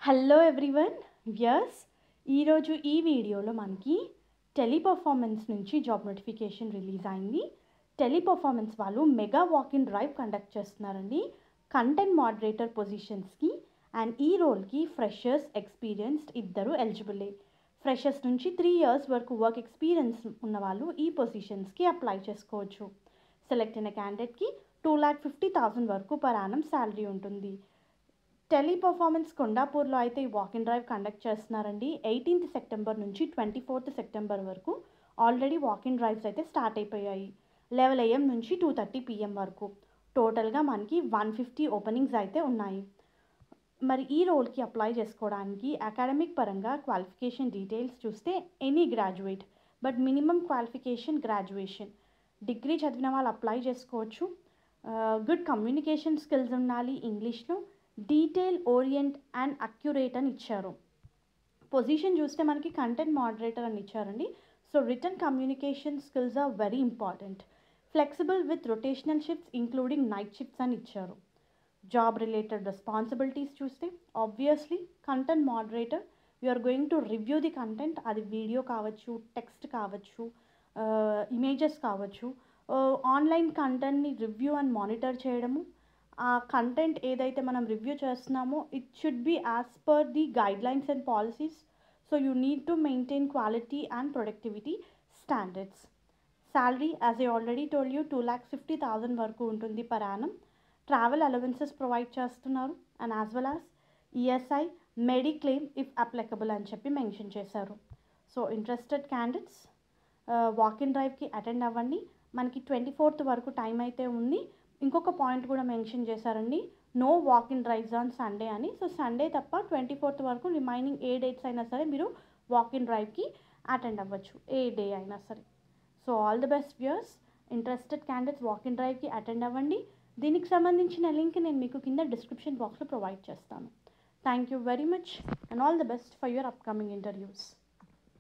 Hello everyone. Yes, ఈరోజు ఈ వీడియోలో మనకి టెలిపర్ఫార్మెన్స్ నుంచి జాబ్ నోటిఫికేషన్ రిలీజ్ అయింది. టెలిపర్ఫార్మెన్స్ వాళ్ళు mega walk in drive conduct చేస్తున్నారండి కంటెంట్ మోడరేటర్ పొజిషన్స్కి. అండ్ ఈ రోల్కి ఫ్రెషర్స్, ఎక్స్పీరియన్స్డ్ ఇద్దరు ఎలిజిబులే. ఫ్రెషర్స్ నుంచి 3 years వరకు వర్క్ ఎక్స్పీరియన్స్ ఉన్న వాళ్ళు ఈ పొజిషన్స్కి అప్లై చేసుకోవచ్చు. సెలెక్ట్ అయిన క్యాండిడేట్కి 2,50,000 వరకు పర్ యానం శాలరీ ఉంటుంది. టెలిపర్ఫార్మెన్స్ కొండాపూర్లో అయితే ఈ వాక్ ఇన్ డ్రైవ్ కండక్ట్ చేస్తున్నారండి. 18th September నుంచి 24th September వరకు ఆల్రెడీ వాక్ ఇన్ డ్రైవ్స్ అయితే స్టార్ట్ అయిపోయాయి. 11 AM నుంచి 2:30 PM వరకు టోటల్గా మనకి 150 ఓపెనింగ్స్ అయితే ఉన్నాయి. మరి ఈ రోల్కి అప్లై చేసుకోవడానికి అకాడమిక్ పరంగా క్వాలిఫికేషన్ డీటెయిల్స్ చూస్తే any graduate, but minimum qualification graduation. Degree చదివిన వాళ్ళు అప్లై చేసుకోవచ్చు. గుడ్ కమ్యూనికేషన్ స్కిల్స్ ఉండాలి ఇంగ్లీష్లో. డీటెయిల్, ఓరియంట్ అండ్ అక్యురేట్ అని ఇచ్చారు. పొజిషన్ చూస్తే మనకి కంటెంట్ మోడరేటర్ అని ఇచ్చారండి. So return communication skills are very important. Flexible with rotational shifts including night shifts అని ఇచ్చారు. జాబ్ రిలేటెడ్ రెస్పాన్సిబిలిటీస్ చూస్తే obviously content moderator, you are going to review the content. అది వీడియో కావచ్చు, text కావచ్చు, images కావచ్చు. Online కంటెంట్ని review and monitor చేయడము. ఆ కంటెంట్ ఏదైతే మనం రివ్యూ చేస్తున్నామో it should be as per the guidelines and policies. So you need to maintain quality and productivity standards. Salary as I already told you 2,50,000 వరకు ఉంటుంది per annum. Travel allowances provide చేస్తున్నారు and as well as ESI, mediclaim if applicable అని చెప్పి mention చేశారు. So interested candidates walk in డ్రైవ్కి attend అవ్వండి. మనకి 24th వరకు టైం అయితే ఉంది. ఇంకొక పాయింట్ కూడా మెన్షన్ చేశారండి, no walk in drives on Sunday అని. సో సండే తప్ప 24th వరకు రిమైనింగ్ ఏ డేట్స్ అయినా సరే మీరు వాక్ ఇన్ డ్రైవ్కి అటెండ్ అవ్వచ్చు, ఏ డే అయినా సరే. So all the best viewers. Interested candidates walk in డ్రైవ్కి అటెండ్ అవ్వండి. దీనికి సంబంధించిన లింక్ నేను మీకు కింద డిస్క్రిప్షన్ బాక్స్లో ప్రొవైడ్ చేస్తాను. Thank you very much and all the best for your upcoming interviews.